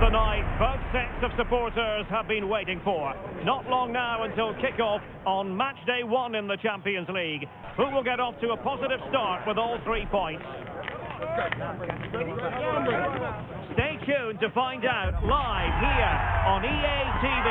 the night both sets of supporters have been waiting for. Not long now until kick-off on match day 1 in the Champions League. Who will get off to a positive start with all 3 points? Stay tuned to find out live here on EA TV.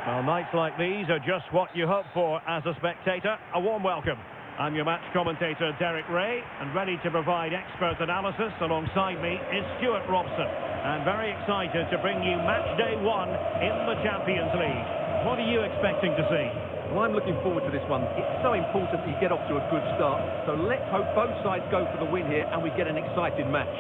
Well, nights like these are just what you hope for as a spectator. A warm welcome. I'm your match commentator, Derek Ray, and ready to provide expert analysis. Alongside me is Stuart Robson, and very excited to bring you match day 1 in the Champions League. What are you expecting to see? Well, I'm looking forward to this one. It's so important that you get off to a good start. So let's hope both sides go for the win here and we get an exciting match.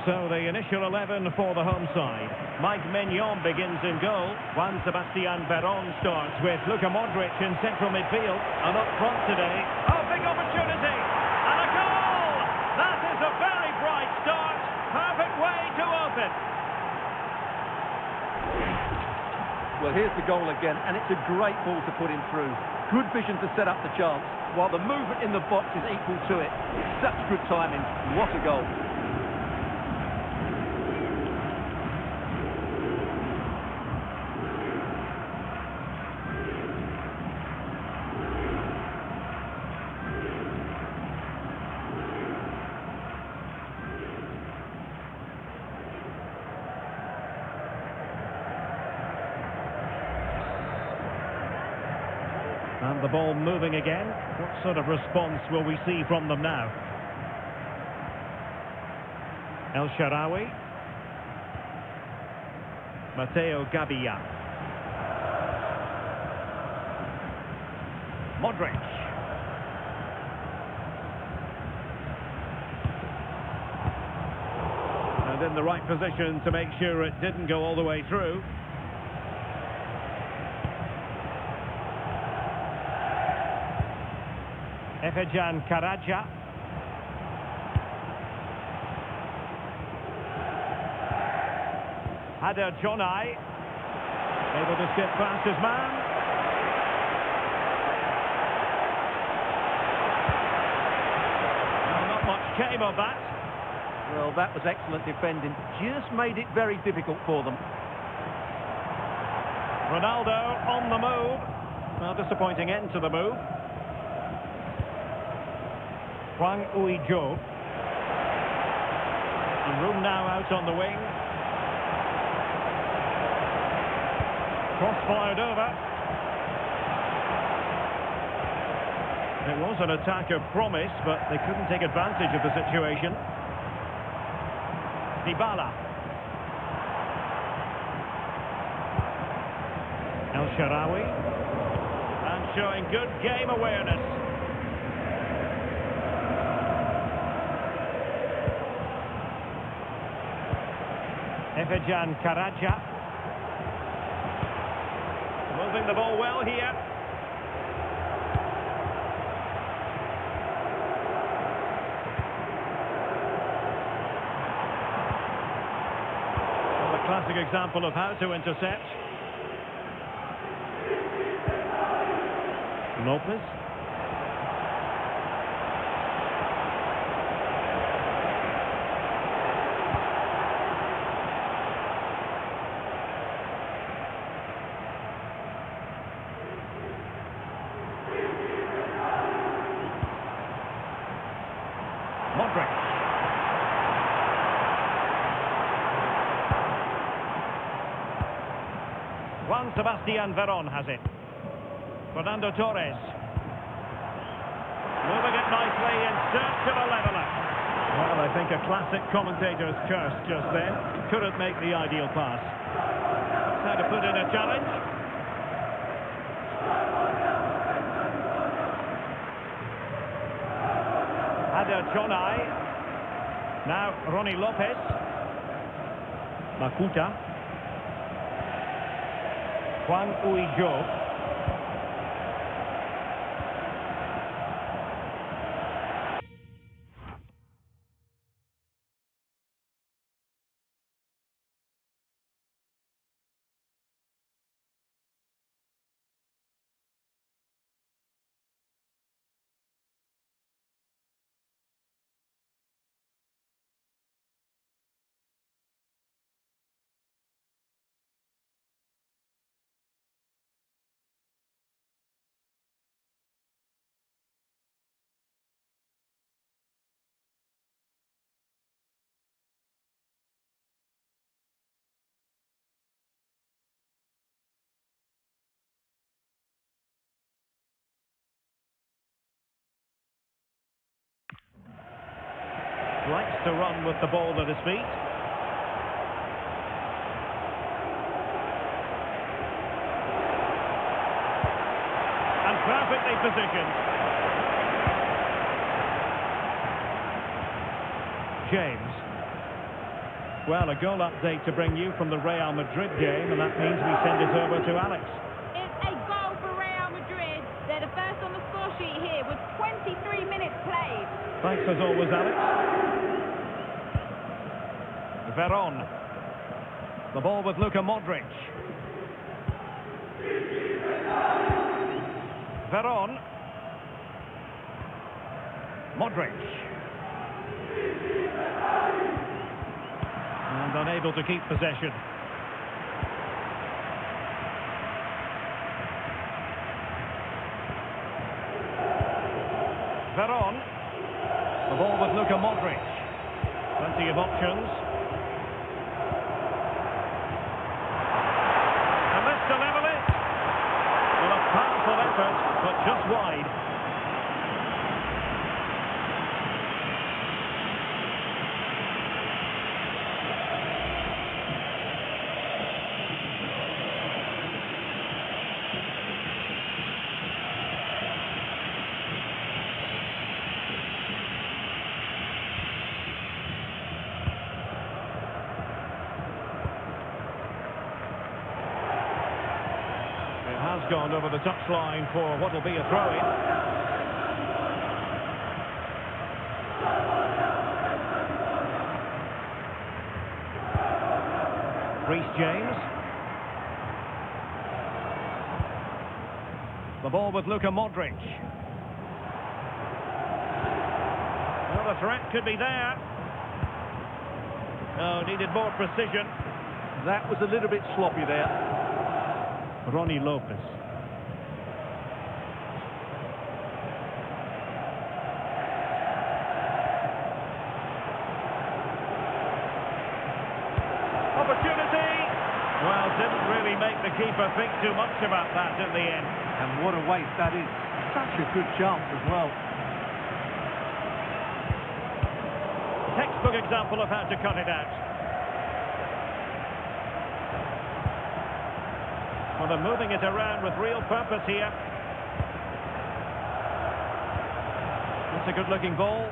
So the initial 11 for the home side. Mike Maignan begins in goal. Juan Sebastian Veron starts with Luka Modric in central midfield. And up front today, big opportunity! And a goal! That is a very bright start. Perfect way to open. Well, here's the goal again, and it's a great ball to put him through. Good vision to set up the chance, while the movement in the box is equal to it. Such good timing. What a goal. And the ball moving again. What sort of response will we see from them now? El Shaarawy. Matteo Gabbia. Modric. And in the right position to make sure it didn't go all the way through. Efecan Karaca. Hader Jonay. Able to skip past his man. Well, not much came of that. Well, that was excellent defending. Just made it very difficult for them. Ronaldo on the move. Well, disappointing end to the move. Hwang Ui-jo. And room now out on the wing. Cross fired over. It was an attack of promise, but they couldn't take advantage of the situation. Dybala. El Shaarawy. And showing good game awareness. Efecan Karaca. Moving the ball well here. Well, a classic example of how to intercept. Lopez. Modric. Juan Sebastian Veron has it. Fernando Torres. Moving it nicely in search of a leveller. Well, I think a classic commentator's curse just then. Couldn't make the ideal pass. Had to put in a challenge. Hader Jonay. Now Ronnie Lopez. Makuta. Hwang Ui-jo. Likes to run with the ball at his feet. And perfectly positioned. James. Well, a goal update to bring you from the Real Madrid game, and that means we send it over to Alex. It's a goal for Real Madrid. They're the first on the score sheet here with 23 minutes played. Thanks as always, Alex. Veron. The ball with Luka Modric. Veron. Modric. And unable to keep possession. Veron. The ball with Luka Modric. Plenty of options. And this to level it. Well, a powerful effort, but just wide. Has gone over the touchline for what will be a throw-in. Reece James. The ball with Luka Modric. Well, the threat could be there. Oh, needed more precision. That was a little bit sloppy there. Ronnie Lopez. Opportunity! Well, didn't really make the keeper think too much about that in the end. And what a waste that is. Such a good chance as well. Textbook example of how to cut it out. Well, they're moving it around with real purpose here. It's a good-looking ball.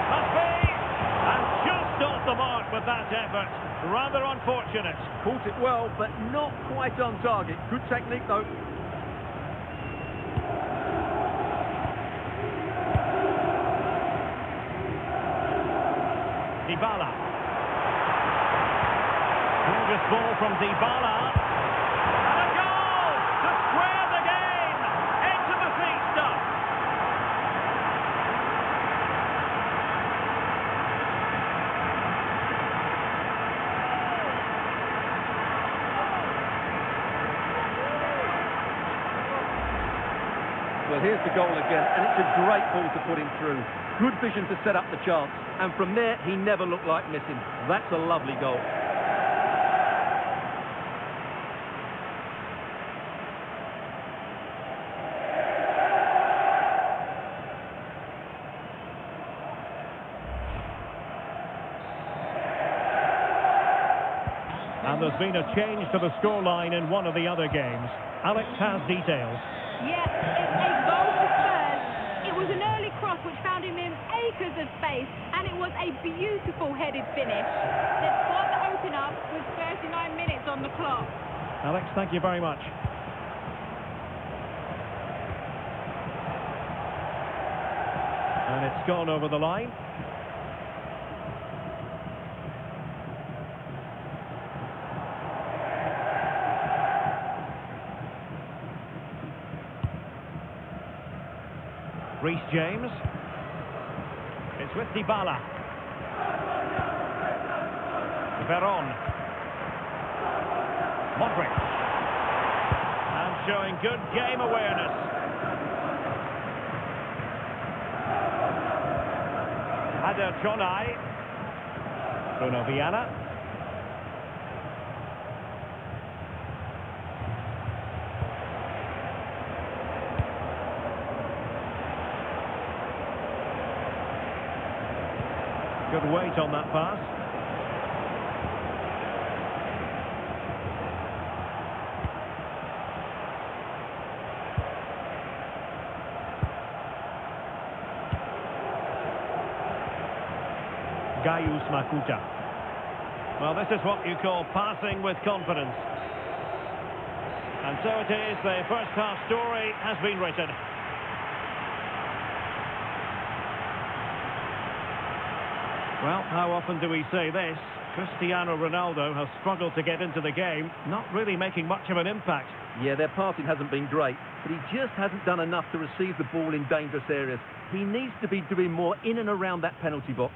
Must be! And just off the mark with that effort. Rather unfortunate. Caught it well, but not quite on target. Good technique, though. Dybala. Gorgeous ball from Dybala. And a goal to square the game. Into the seat stuff. Well, here's the goal again, and it's a great ball to put him through. Good vision to set up the chance, and from there, he never looked like missing. That's a lovely goal. And there's been a change to the scoreline in one of the other games. Alex has details. Yeah, it's a goal for Spurs. It was an early cross which found him in acres of space, and it was a beautiful headed finish. They've got to open up with 39 minutes on the clock. Alex, thank you very much. And it's gone over the line. Reece James. It's with Dybala. Veron. Modric. And showing good game awareness. Ada Chonai. Bruno Viana. Good weight on that pass. Gaius Makuta. Well, this is what you call passing with confidence. And so it is, the first half story has been written. Well, how often do we say this? Cristiano Ronaldo has struggled to get into the game, not really making much of an impact. Yeah, their passing hasn't been great, but he just hasn't done enough to receive the ball in dangerous areas. He needs to be doing more in and around that penalty box.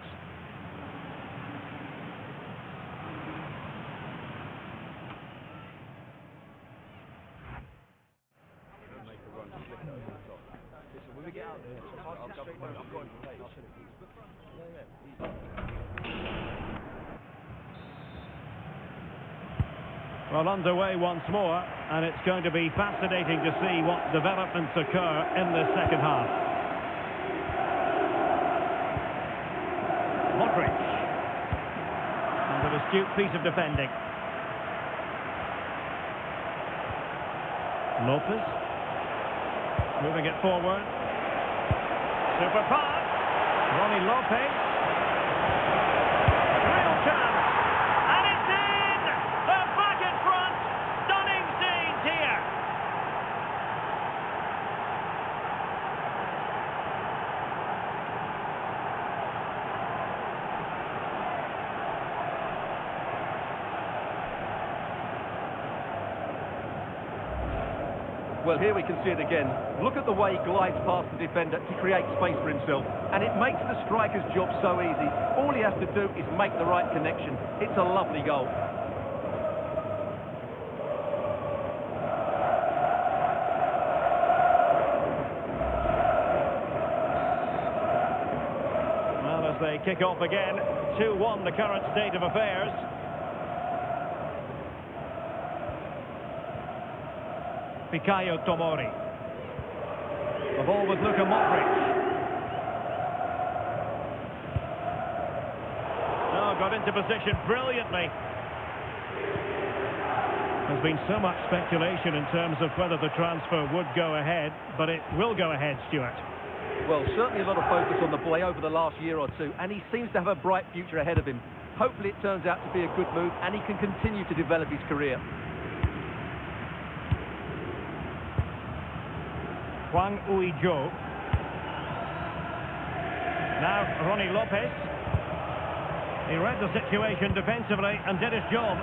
Well, underway once more, and it's going to be fascinating to see what developments occur in the second half. Modric. And an astute piece of defending. Lopez. Moving it forward. Super pass. Ronnie Lopez. Real chance. And it's in! They're back in front. Stunning scenes here. Well, here we can see it again. Look at the way he glides past the defender to create space for himself. And it makes the striker's job so easy. All he has to do is make the right connection. It's a lovely goal. Well, as they kick off again, 2-1 the current state of affairs. Fikayo Tomori. The ball with Luka Modric. Oh, got into position brilliantly. There's been so much speculation in terms of whether the transfer would go ahead, but it will go ahead, Stuart. Well, certainly a lot of focus on the boy over the last year or two, and he seems to have a bright future ahead of him. Hopefully it turns out to be a good move, and he can continue to develop his career. Hwang Ui-jo. Now Ronnie Lopez. He read the situation defensively and did his job.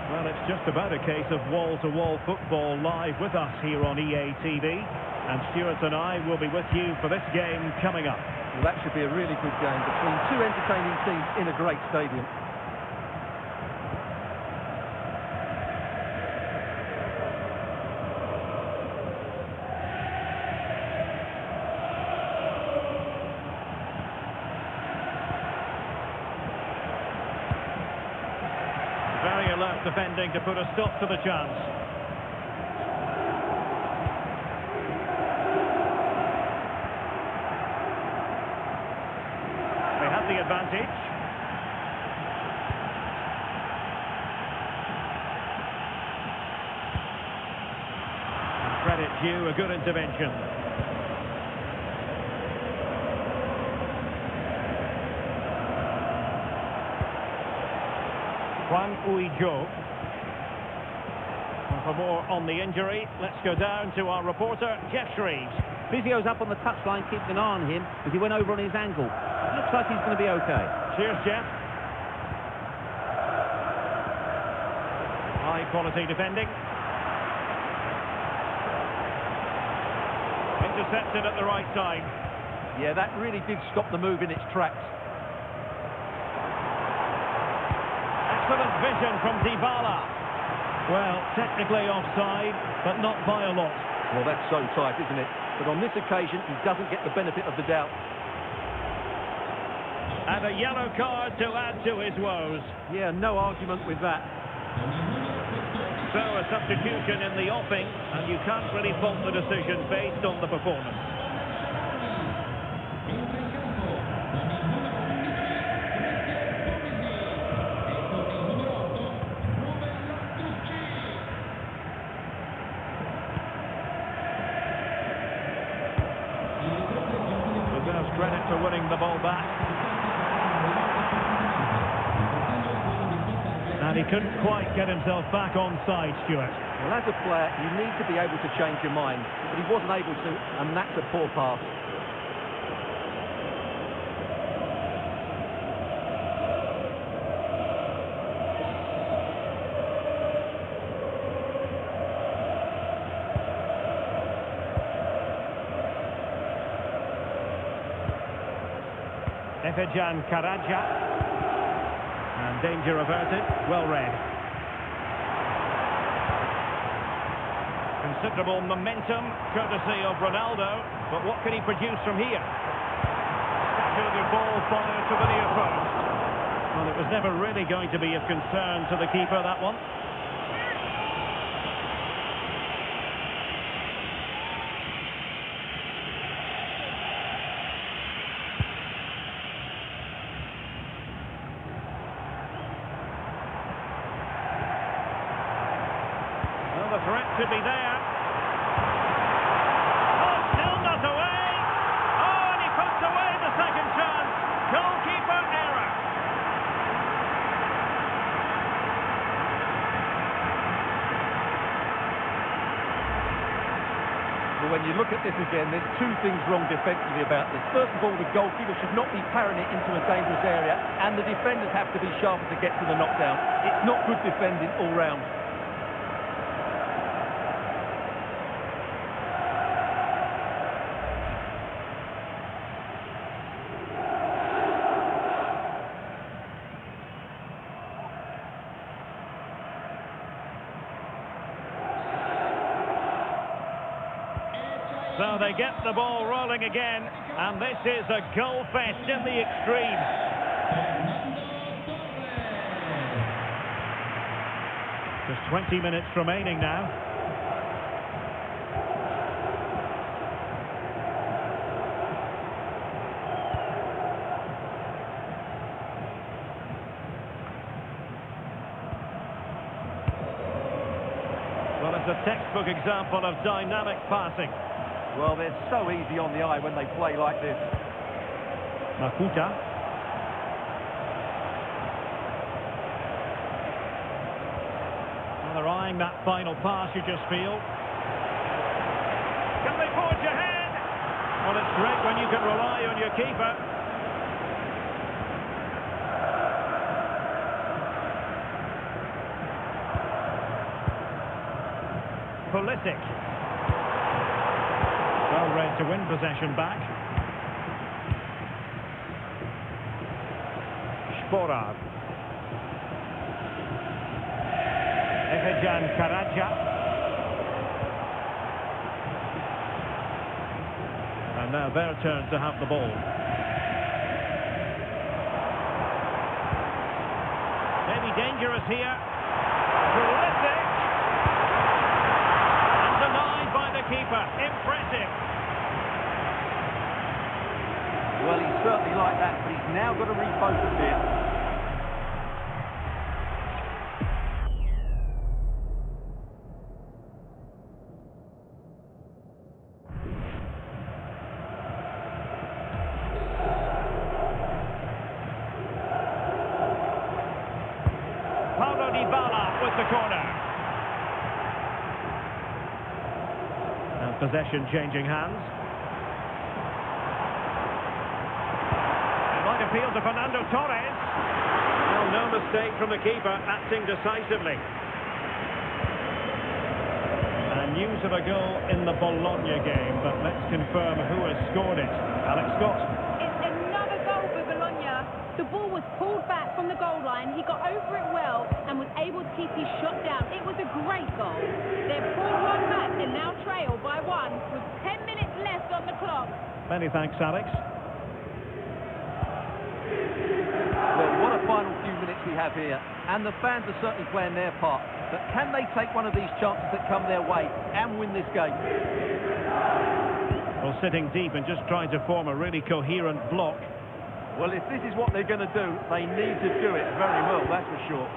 Well, it's just about a case of wall-to-wall football live with us here on EA TV. And Stuart and I will be with you for this game coming up. Well, that should be a really good game between two entertaining teams in a great stadium. Very alert defending to put a stop to the chance. They have the advantage. Credit due, a good intervention. Hwang Ui-jo. And for more on the injury, let's go down to our reporter, Jeff Shreves. Physio's up on the touchline, keeping an eye on him as he went over on his ankle. Looks like he's going to be okay. Cheers, Jeff. High quality defending. Intercepted at the right time. Yeah, that really did stop the move in its tracks. Excellent vision from Dybala. Well, technically offside, but not by a lot. Well, that's so tight, isn't it? But on this occasion, he doesn't get the benefit of the doubt. And a yellow card to add to his woes. Yeah, no argument with that. So a substitution in the offing, and you can't really fault the decision based on the performance. Deserves credit for winning the ball back. And he couldn't quite get himself back onside, Stuart. Well, as a player, you need to be able to change your mind, but he wasn't able to, and that's a poor pass. Karaja. And danger averted, well read. Considerable momentum, courtesy of Ronaldo, but what can he produce from here? Spectacular ball fired to the near post. Well, it was never really going to be of concern to the keeper, that one. The threat could be there. Oh, still not away. Oh, and he puts away the second chance. Goalkeeper error. Well, when you look at this again, there's two things wrong defensively about this. First of all, the goalkeeper should not be parrying it into a dangerous area, and the defenders have to be sharper to get to the knockdown. It's not good defending all round. So they get the ball rolling again, and this is a goal fest in the extreme. Just 20 minutes remaining now. Well, it's a textbook example of dynamic passing. Well, they're so easy on the eye when they play like this. Makuta. Well, they're eyeing that final pass, you just feel. Can they forge ahead? Well, it's great when you can rely on your keeper. Pulisic. Well read to win possession back. Sporar. Karaja. And now their turn to have the ball. Maybe dangerous here. Pulisic. And denied by the keeper. Impressive. Well, he's certainly like that, but he's now got to refocus here. Dybala with the corner. And possession changing hands. It might appeal to Fernando Torres. Well, no mistake from the keeper, acting decisively. And news of a goal in the Bologna game, but let's confirm who has scored it. Alex Scott. It's another goal for Bologna. The ball was pulled back from the goal line. He got over it well and was able to keep his shot down. It was a great goal. They've pulled one back and now trail by one with 10 minutes left on the clock. Many thanks, Alex. Well, what a final few minutes we have here, and the fans are certainly playing their part. But can they take one of these chances that come their way and win this game? Well, sitting deep and just trying to form a really coherent block. Well, if this is what they're going to do, they need to do it very well, that's for sure.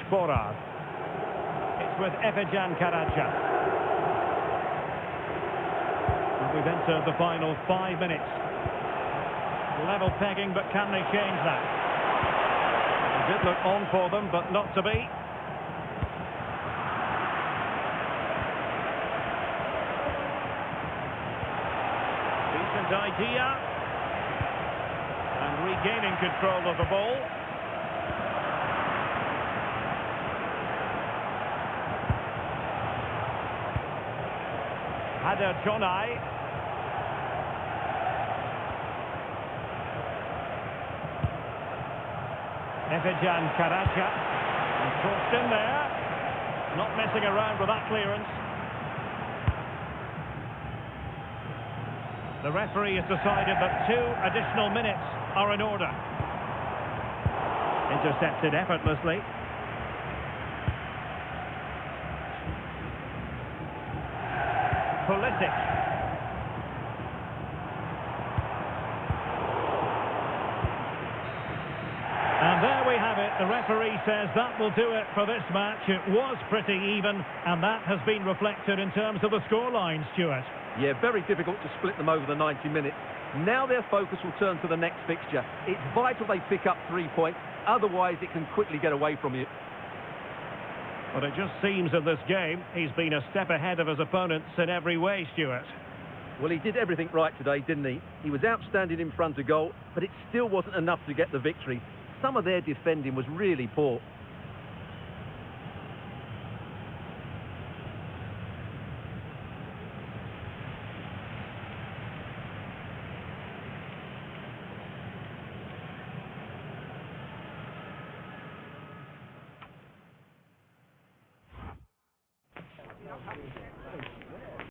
Sporar. It's with Efecan Karaca. And we've entered the final 5 minutes. Level pegging, but can they change that? It did look on for them, but not to be. Decent idea. And regaining control of the ball. Hader Jonai. Efecan Karaca. And crossed in there. Not messing around with that clearance. The referee has decided that 2 additional minutes are in order. Intercepted effortlessly. Pulisic. And there we have it. The referee says that will do it for this match. It was pretty even, and that has been reflected in terms of the scoreline, Stuart. Yeah, very difficult to split them over the 90 minutes. Now their focus will turn to the next fixture. It's vital they pick up 3 points, otherwise it can quickly get away from you. But it just seems in this game he's been a step ahead of his opponents in every way, Stuart. Well, he did everything right today, didn't he? He was outstanding in front of goal, but it still wasn't enough to get the victory. Some of their defending was really poor.